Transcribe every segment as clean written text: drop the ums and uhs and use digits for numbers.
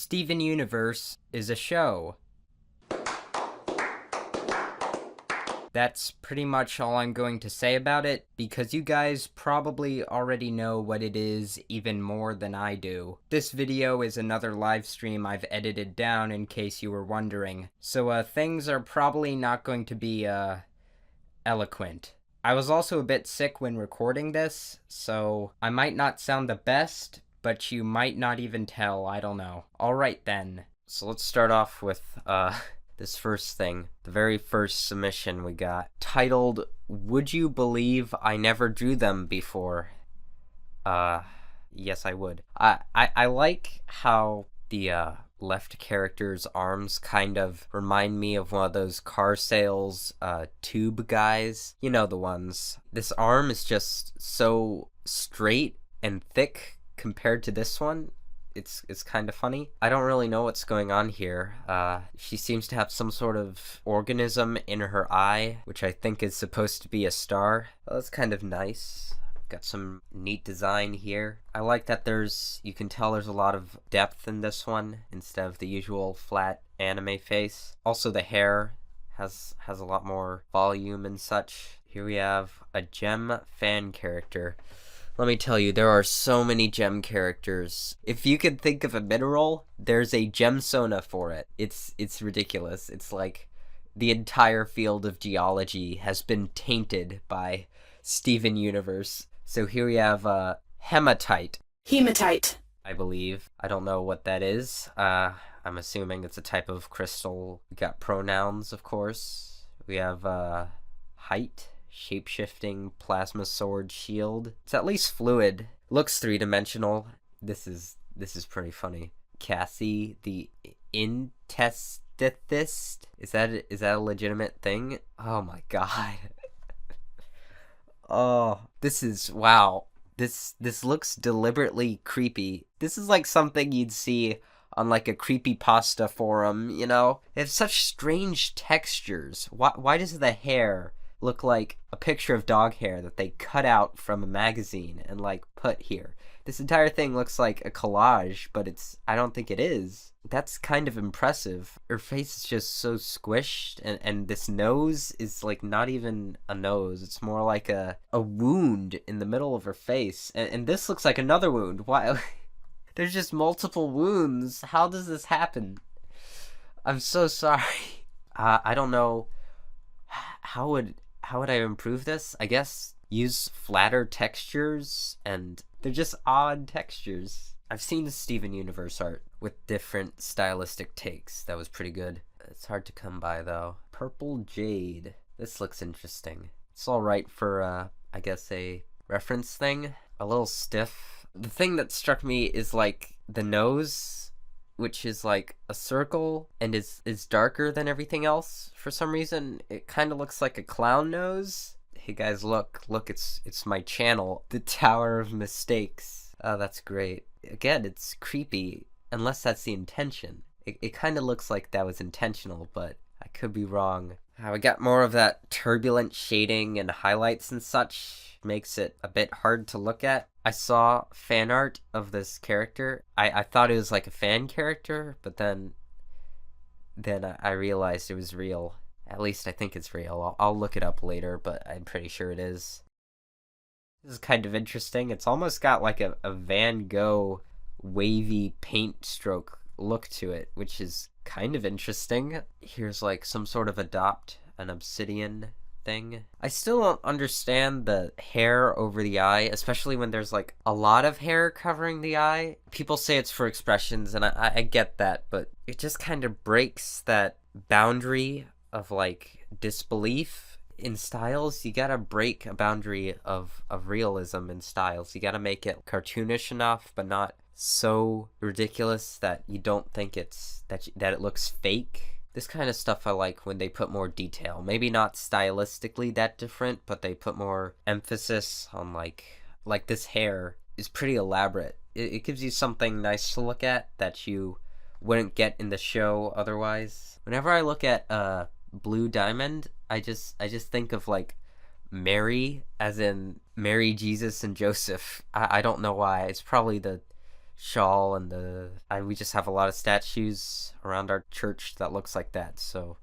Steven Universe is a show. That's pretty much all I'm going to say about it, because you guys probably already know what it is even more than I do. This video is another live stream I've edited down in case you were wondering, so things are probably not going to be eloquent. I was also a bit sick when recording this, so I might not sound the best, but you might not even tell, I don't know. Alright then. So let's start off with, this first thing. The very first submission we got. Titled, Would You Believe I Never Drew Them Before? Yes I would. I like how the, left character's arms kind of remind me of one of those car sales, tube guys. You know the ones. This arm is just so straight and thick compared to this one. It's kind of funny. I don't really know what's going on here. She seems to have some sort of organism in her eye, which I think is supposed to be a star. Well, that's kind of nice. Got some neat design here. I like that you can tell there's a lot of depth in this one instead of the usual flat anime face. Also the hair has a lot more volume and such. Here we have a gem fan character. Let me tell you, there are so many gem characters. If you could think of a mineral, there's a gemsona for it. It's ridiculous. It's like the entire field of geology has been tainted by Steven Universe. So here we have hematite. Hematite. I believe. I don't know what that is. I'm assuming it's a type of crystal. We got pronouns, of course. We have height. Shape-shifting plasma sword shield. It's at least fluid. Looks three-dimensional. This is pretty funny. Cassie, the intestithist. Is that a legitimate thing? Oh my god. Oh, wow. This looks deliberately creepy. This is like something you'd see on like a creepypasta forum, you know? It has such strange textures. Why does the hair look like a picture of dog hair that they cut out from a magazine and like put here? This entire thing looks like a collage, but I don't think it is. That's kind of impressive. Her face is just so squished, and this nose is like not even a nose. It's more like a wound in the middle of her face. And this looks like another wound. Why? There's just multiple wounds. How does this happen? I'm so sorry. I don't know. How would I improve this? I guess use flatter textures, and they're just odd textures. I've seen Steven Universe art with different stylistic takes. That was pretty good. It's hard to come by though. Purple Jade. This looks interesting. It's alright for, I guess a reference thing. A little stiff. The thing that struck me is like the nose, which is like a circle and is darker than everything else for some reason. It kind of looks like a clown nose. Hey guys, look, it's my channel, the Tower of Mistakes. Oh, that's great. Again, it's creepy, unless that's the intention. It kind of looks like that was intentional, but I could be wrong. We got more of that turbulent shading and highlights and such. Makes it a bit hard to look at. I saw fan art of this character. I thought it was like a fan character, but then I realized it was real. At least I think it's real. I'll look it up later, but I'm pretty sure it is. This is kind of interesting. It's almost got like a Van Gogh wavy paint stroke look to it, which is kind of interesting. Here's like some sort of adopt an obsidian thing. I still don't understand the hair over the eye, especially when there's like a lot of hair covering the eye. People say it's for expressions, and I get that, but it just kind of breaks that boundary of like disbelief in styles. You gotta break a boundary of realism in styles. You gotta make it cartoonish enough, but not so ridiculous that you don't think that it looks fake. This kind of stuff I like when they put more detail. Maybe not stylistically that different, but they put more emphasis on like this hair is pretty elaborate. It gives you something nice to look at that you wouldn't get in the show otherwise. Whenever I look at Blue Diamond, I just think of like Mary, as in Mary, Jesus, and Joseph. I don't know why. It's probably the shawl and we just have a lot of statues around our church that looks like that. So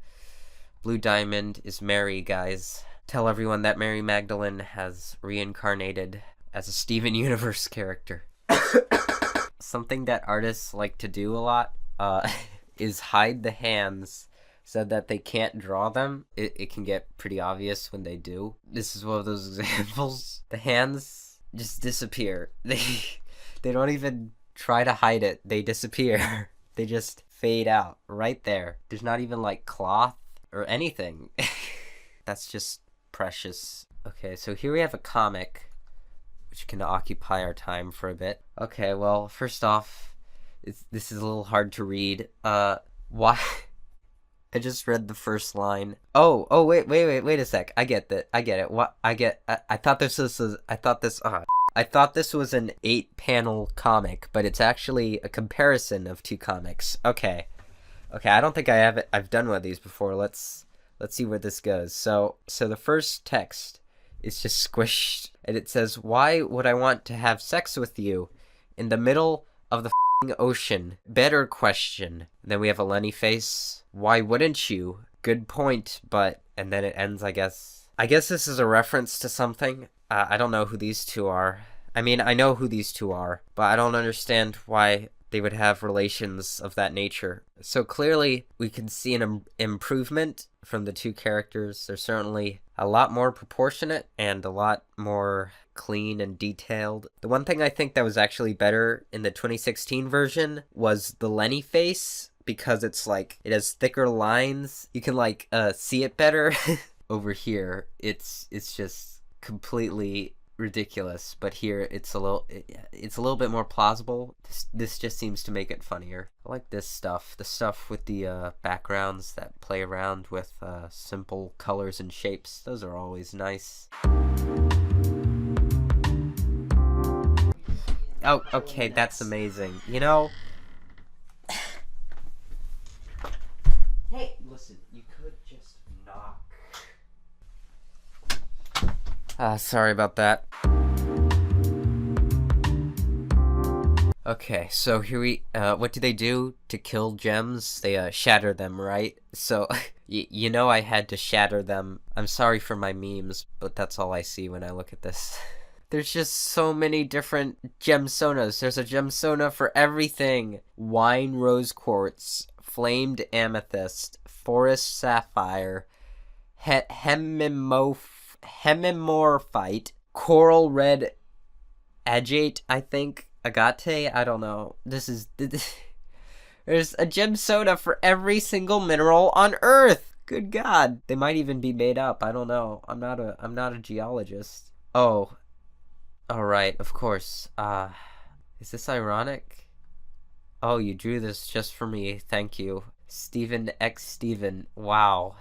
Blue Diamond is Mary, guys. Tell everyone that Mary Magdalene has reincarnated as a Steven Universe character. Something that artists like to do a lot is hide the hands so that they can't draw them. It can get pretty obvious when they do. This is one of those examples. The hands just disappear. They don't even try to hide it. They disappear. They just fade out right there. There's not even like cloth or anything. That's just precious. Okay, so here we have a comic which can occupy our time for a bit. Okay, well, first off, this is a little hard to read. Why? I just read the first line. Oh, wait a sec. I get that. I get it. What? I thought this was an 8-panel comic, but it's actually a comparison of two comics. Okay, I don't think I've done one of these before. Let's see where this goes. So the first text is just squished, and it says, "Why would I want to have sex with you in the middle of the ocean? Better question." And then we have a Lenny face. "Why wouldn't you? Good point, but..." And then it ends, I guess. I guess this is a reference to something. I don't know who these two are. I mean, I know who these two are, but I don't understand why they would have relations of that nature. So clearly, we can see an improvement from the two characters. They're certainly a lot more proportionate and a lot more clean and detailed. The one thing I think that was actually better in the 2016 version was the Lenny face, because it's like, it has thicker lines. You can like see it better. Over here, it's just completely ridiculous, but here it's a little bit more plausible. This just seems to make it funnier. I like this stuff, the stuff with the backgrounds that play around with simple colors and shapes. Those are always nice. Oh, okay, that's amazing. You know, hey, listen, you could just knock. Sorry about that. Okay, so here what do they do to kill gems? They, shatter them, right? So, you know I had to shatter them. I'm sorry for my memes, but that's all I see when I look at this. There's just so many different gemsonas. There's a gemsona for everything. Wine rose quartz, flamed amethyst, forest sapphire, hemimorphite, coral red agate, I think. Agate? I don't know. There's a gem soda for every single mineral on Earth! Good God. They might even be made up. I don't know. I'm not a geologist. Oh. Alright, of course. Is this ironic? Oh, you drew this just for me. Thank you. Steven X Steven. Wow.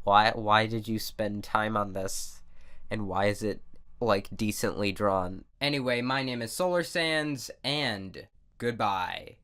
Why did you spend time on this? And why is it, like, decently drawn? Anyway, my name is Solar Sands, and goodbye.